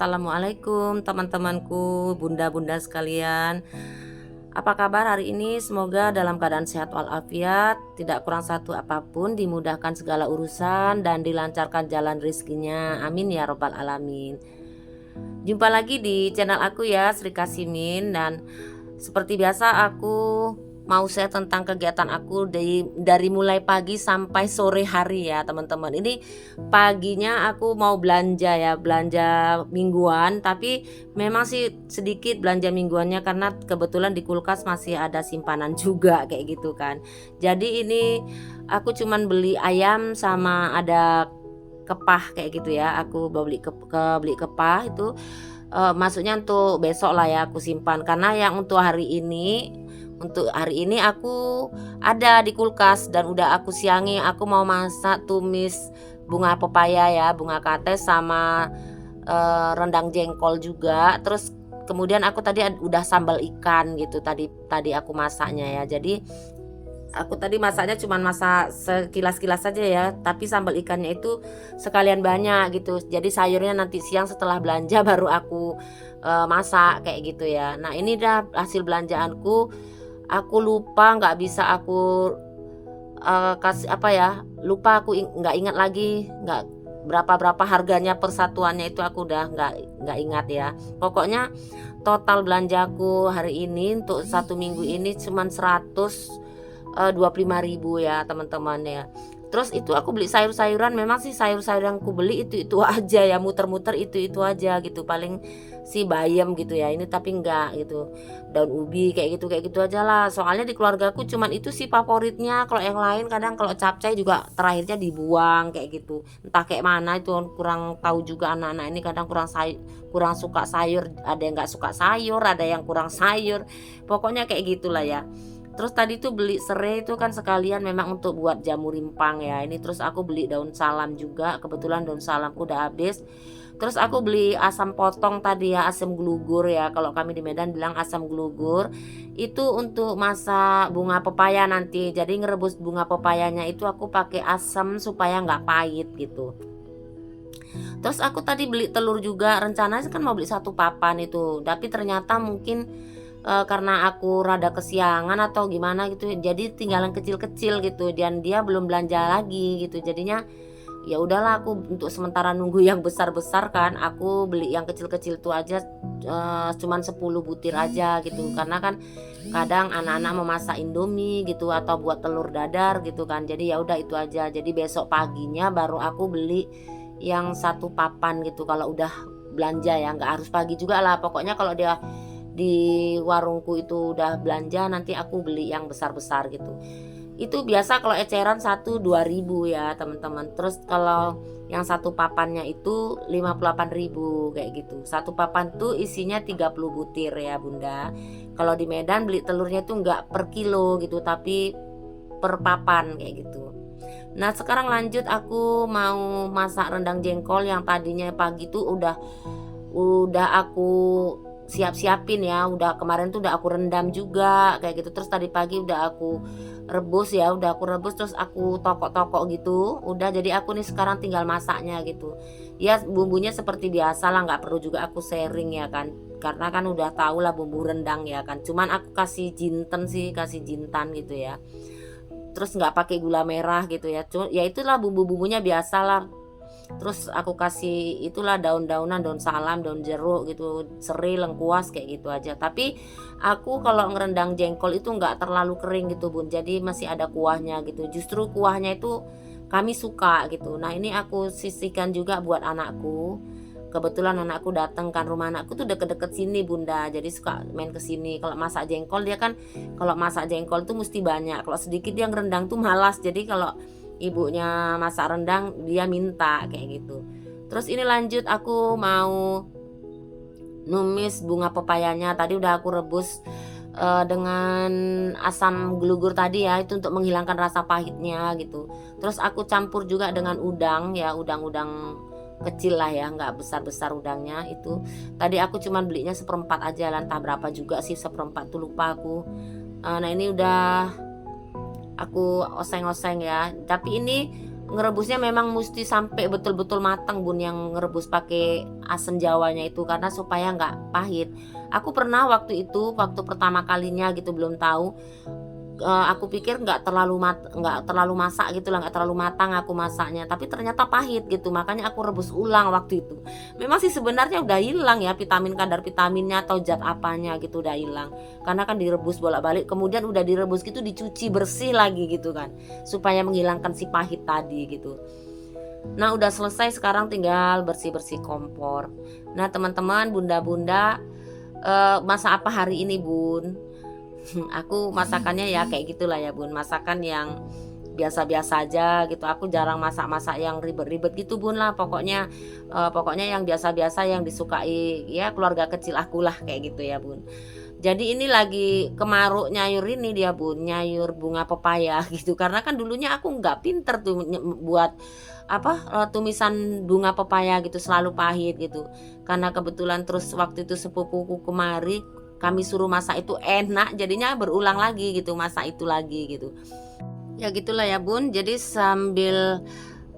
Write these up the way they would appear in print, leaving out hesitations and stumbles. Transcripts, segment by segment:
Assalamualaikum teman-temanku, bunda-bunda sekalian. Apa kabar hari ini? Semoga dalam keadaan sehat walafiat, tidak kurang satu apapun, dimudahkan segala urusan dan dilancarkan jalan rezekinya. Amin ya robbal alamin. Jumpa lagi di channel aku ya, Sri Kasimin, dan seperti biasa aku mau share tentang kegiatan aku dari mulai pagi sampai sore hari ya teman-teman. Ini paginya aku mau belanja ya, belanja mingguan, tapi memang sih sedikit belanja mingguannya karena kebetulan di kulkas masih ada simpanan juga kayak gitu kan. Jadi ini aku cuman beli ayam sama ada kepah kayak gitu ya. Aku beli kepah itu, maksudnya untuk besok lah ya aku simpan, karena yang untuk hari ini aku ada di kulkas dan udah aku siangi. Aku mau masak tumis bunga pepaya ya, bunga kates sama rendang jengkol juga. Terus kemudian aku tadi udah sambal ikan gitu tadi aku masaknya ya. Jadi aku tadi masaknya cuman masak sekilas-kilas saja ya, tapi sambal ikannya itu sekalian banyak gitu. Jadi sayurnya nanti siang setelah belanja baru aku masak kayak gitu ya. Nah, ini dah hasil belanjaanku. Aku lupa, nggak bisa aku kasih apa ya, lupa aku nggak ingat lagi, nggak berapa harganya persatuannya itu aku udah nggak ingat ya. Pokoknya total belanjaku hari ini untuk 1 minggu ini cuman 125.000 ya teman-teman ya. Terus itu aku beli sayur-sayuran, memang sih sayur-sayur yang aku beli itu aja ya, muter-muter itu aja gitu. Paling si bayam gitu ya, ini tapi enggak gitu. Daun ubi kayak gitu aja lah. Soalnya di keluargaku cuman itu sih favoritnya. Kalau yang lain kadang kalau capcay juga terakhirnya dibuang kayak gitu. Entah kayak mana itu, kurang tahu juga anak-anak ini kadang kurang suka sayur, ada yang nggak suka sayur, ada yang kurang sayur. Pokoknya kayak gitulah ya. Terus tadi tuh beli serai itu kan sekalian memang untuk buat jamu rimpang ya. Ini terus aku beli daun salam juga. Kebetulan daun salamku udah habis. Terus aku beli asam potong tadi ya, asam glugur ya. Kalau kami di Medan bilang asam glugur. Itu untuk masak bunga pepaya nanti. Jadi ngerebus bunga pepayanya itu aku pakai asam supaya nggak pahit gitu. Terus aku tadi beli telur juga. Rencananya kan mau beli 1 papan itu. Tapi ternyata mungkin karena aku rada kesiangan atau gimana gitu, jadi tinggalan kecil-kecil gitu, dan dia belum belanja lagi gitu. Jadinya ya udahlah, aku untuk sementara nunggu yang besar-besar kan, aku beli yang kecil-kecil itu aja, cuman 10 butir aja gitu. Karena kan kadang anak-anak mau masak indomie gitu atau buat telur dadar gitu kan. Jadi ya udah itu aja. Jadi besok paginya baru aku beli yang 1 papan gitu kalau udah belanja ya. Nggak harus pagi juga lah, pokoknya kalau dia di warungku itu udah belanja nanti aku beli yang besar-besar gitu. Itu biasa kalau eceran 1-2 ribu ya teman-teman. Terus kalau yang 1 papannya itu 58.000 kayak gitu. 1 papan tuh isinya 30 butir ya bunda. Kalau di Medan beli telurnya tuh nggak per kilo gitu, tapi per papan kayak gitu. Nah, sekarang lanjut, aku mau masak rendang jengkol yang tadinya pagi tuh udah aku siapin ya. Udah kemarin tuh udah aku rendam juga kayak gitu. Terus tadi pagi udah aku rebus ya, terus aku tokok gitu. Udah, jadi aku nih sekarang tinggal masaknya gitu. Ya bumbunya seperti biasa lah, nggak perlu juga aku sharing ya kan. Karena kan udah tahu lah bumbu rendang ya kan. Cuman aku kasih jintan gitu ya. Terus nggak pakai gula merah gitu ya. Cuma ya itulah bumbu-bumbunya biasa lah. Terus aku kasih itulah daun-daunan, daun salam, daun jeruk gitu, serai, lengkuas kayak gitu aja. Tapi aku kalau ngerendang jengkol itu nggak terlalu kering gitu bun, jadi masih ada kuahnya gitu. Justru kuahnya itu kami suka gitu. Nah, ini aku sisihkan juga buat anakku. Kebetulan anakku datang kan, rumah anakku tuh deket-deket sini bunda, jadi suka main ke sini. Kalau masak jengkol dia kan, kalau masak jengkol tuh mesti banyak, kalau sedikit dia ngerendang tuh malas. Jadi kalau ibunya masak rendang dia minta kayak gitu. Terus ini lanjut, aku mau numis bunga pepayanya. Tadi udah aku rebus dengan asam glugur tadi ya, itu untuk menghilangkan rasa pahitnya gitu. Terus aku campur juga dengan udang ya, udang kecil lah ya, nggak besar-besar udangnya itu. Tadi aku cuman belinya 1/4 aja, entah berapa juga sih 1/4 tuh, lupa aku. Nah, ini udah aku oseng-oseng ya. Tapi ini ngerebusnya memang mesti sampai betul-betul matang bun, yang ngerebus pakai asam jawanya itu, karena supaya nggak pahit. Aku pernah waktu itu, waktu pertama kalinya gitu belum tahu, aku pikir nggak terlalu masak gitu lah, nggak terlalu matang aku masaknya, tapi ternyata pahit gitu, makanya aku rebus ulang waktu itu. Memang sih sebenarnya udah hilang ya kadar vitaminnya atau zat apanya gitu, udah hilang karena kan direbus bolak-balik, kemudian udah direbus gitu dicuci bersih lagi gitu kan, supaya menghilangkan si pahit tadi gitu. Nah udah selesai, sekarang tinggal bersih-bersih kompor. Nah teman-teman, bunda-bunda, masak apa hari ini bun? Aku masakannya ya kayak gitulah ya bun, masakan yang biasa-biasa aja gitu. Aku jarang masak-masak yang ribet-ribet gitu bun lah, pokoknya yang biasa-biasa yang disukai ya keluarga kecil aku lah, kayak gitu ya bun. Jadi ini lagi kemaruk nyayur ini dia bun, nyayur bunga pepaya gitu, karena kan dulunya aku nggak pinter tuh buat tumisan bunga pepaya gitu, selalu pahit gitu. Karena kebetulan terus waktu itu sepupuku kemari, kami suruh masak itu enak, jadinya berulang lagi gitu, masak itu lagi gitu. Ya gitulah ya bun, jadi sambil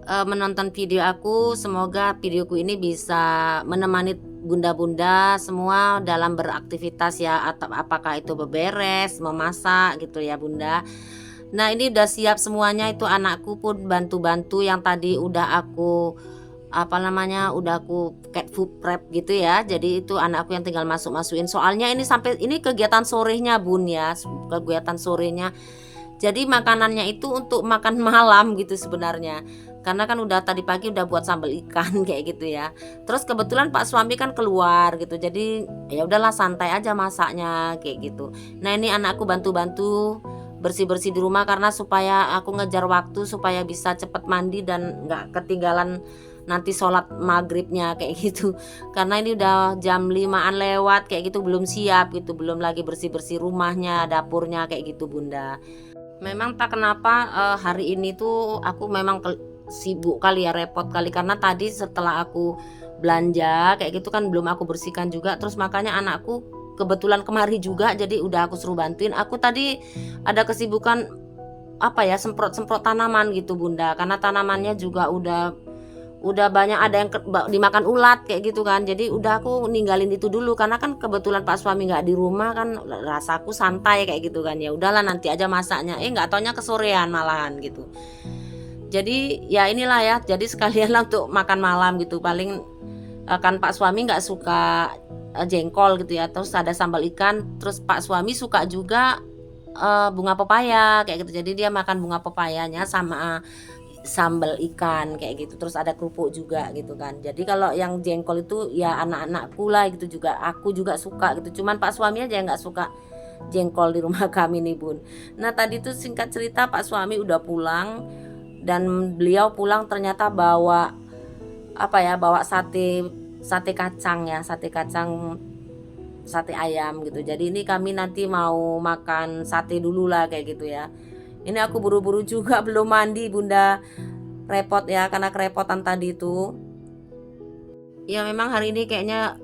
menonton video aku, semoga videoku ini bisa menemani bunda-bunda semua dalam beraktivitas ya, atau apakah itu beberes, memasak gitu ya bunda. Nah ini udah siap semuanya, itu anakku pun bantu-bantu, yang tadi udah aku udah aku cat food prep gitu ya. Jadi itu anakku yang tinggal masukin, soalnya ini kegiatan sorenya bun ya, kegiatan sorenya. Jadi makanannya itu untuk makan malam gitu sebenarnya, karena kan udah tadi pagi udah buat sambal ikan kayak gitu ya. Terus kebetulan Pak suami kan keluar gitu, jadi ya udahlah santai aja masaknya kayak gitu. Nah ini anakku bantu-bantu bersih-bersih di rumah, karena supaya aku ngejar waktu supaya bisa cepet mandi dan nggak ketinggalan nanti sholat maghribnya kayak gitu. Karena ini udah jam 5-an lewat kayak gitu, belum siap gitu, belum lagi bersih-bersih rumahnya, dapurnya kayak gitu bunda. Memang tak kenapa hari ini tuh aku memang sibuk kali ya, repot kali, karena tadi setelah aku belanja kayak gitu kan belum aku bersihkan juga, terus makanya anakku kebetulan kemari juga, jadi udah aku suruh bantuin. Aku tadi ada kesibukan semprot-semprot tanaman gitu bunda, karena tanamannya juga udah banyak ada yang dimakan ulat kayak gitu kan. Jadi udah aku ninggalin itu dulu, karena kan kebetulan Pak suami nggak di rumah kan, rasaku santai kayak gitu kan, ya udahlah nanti aja masaknya, nggak taunya kesorean malahan gitu. Jadi ya inilah ya, jadi sekalian lah untuk makan malam gitu. Paling kan Pak suami nggak suka jengkol gitu ya, terus ada sambal ikan, terus Pak suami suka juga bunga pepaya kayak gitu, jadi dia makan bunga pepayanya sama sambal ikan kayak gitu, terus ada kerupuk juga gitu kan. Jadi kalau yang jengkol itu ya anak-anakku lah gitu, juga aku juga suka gitu, cuman Pak suami aja yang nggak suka jengkol di rumah kami nih bun. Nah tadi tuh singkat cerita Pak suami udah pulang, dan beliau pulang ternyata bawa bawa sate kacang ya, sate ayam gitu. Jadi ini kami nanti mau makan sate dulu lah kayak gitu ya. Ini aku buru-buru juga belum mandi bunda, repot ya karena kerepotan tadi itu. Ya memang hari ini kayaknya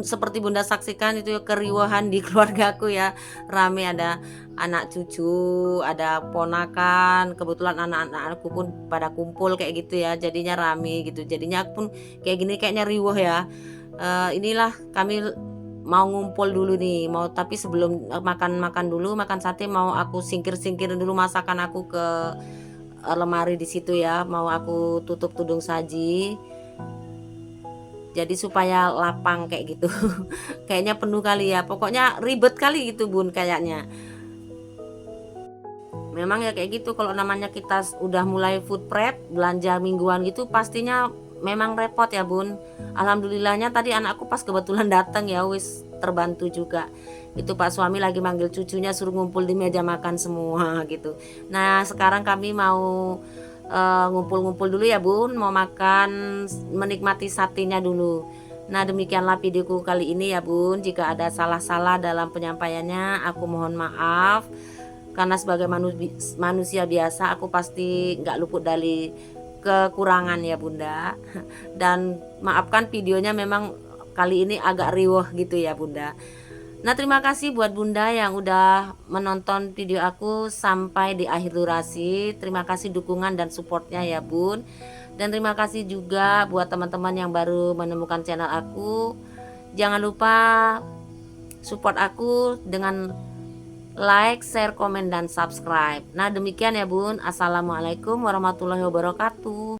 seperti bunda saksikan itu keriuhan di keluargaku ya, rame, ada anak cucu, ada ponakan, kebetulan anak-anakku pun pada kumpul kayak gitu ya, jadinya rame gitu, jadinya aku pun kayak gini kayaknya riuh ya. Inilah kami mau ngumpul dulu nih, tapi sebelum makan dulu, makan sate, mau aku singkirin dulu masakan aku ke lemari di situ ya, mau aku tutup tudung saji, jadi supaya lapang kayak gitu. Kayaknya penuh kali ya, pokoknya ribet kali gitu bun kayaknya. Memang ya kayak gitu, kalau namanya kita udah mulai food prep, belanja mingguan gitu, pastinya memang repot ya bun. Alhamdulillahnya tadi anakku pas kebetulan datang ya, wis terbantu juga. Itu Pak suami lagi manggil cucunya suruh ngumpul di meja makan semua gitu. Nah sekarang kami mau ngumpul-ngumpul dulu ya bun, mau makan, menikmati satenya dulu. Nah demikianlah videoku kali ini ya bun, jika ada salah-salah dalam penyampaiannya aku mohon maaf, karena sebagai manusia biasa aku pasti nggak luput dari kekurangan ya bunda. Dan maafkan videonya memang kali ini agak riuh gitu ya bunda. Nah, terima kasih buat Bunda yang udah menonton video aku sampai di akhir durasi. Terima kasih dukungan dan supportnya ya Bun. Dan terima kasih juga buat teman-teman yang baru menemukan channel aku. Jangan lupa support aku dengan like, share, komen, dan subscribe. Nah, demikian ya Bun. Assalamualaikum warahmatullahi wabarakatuh.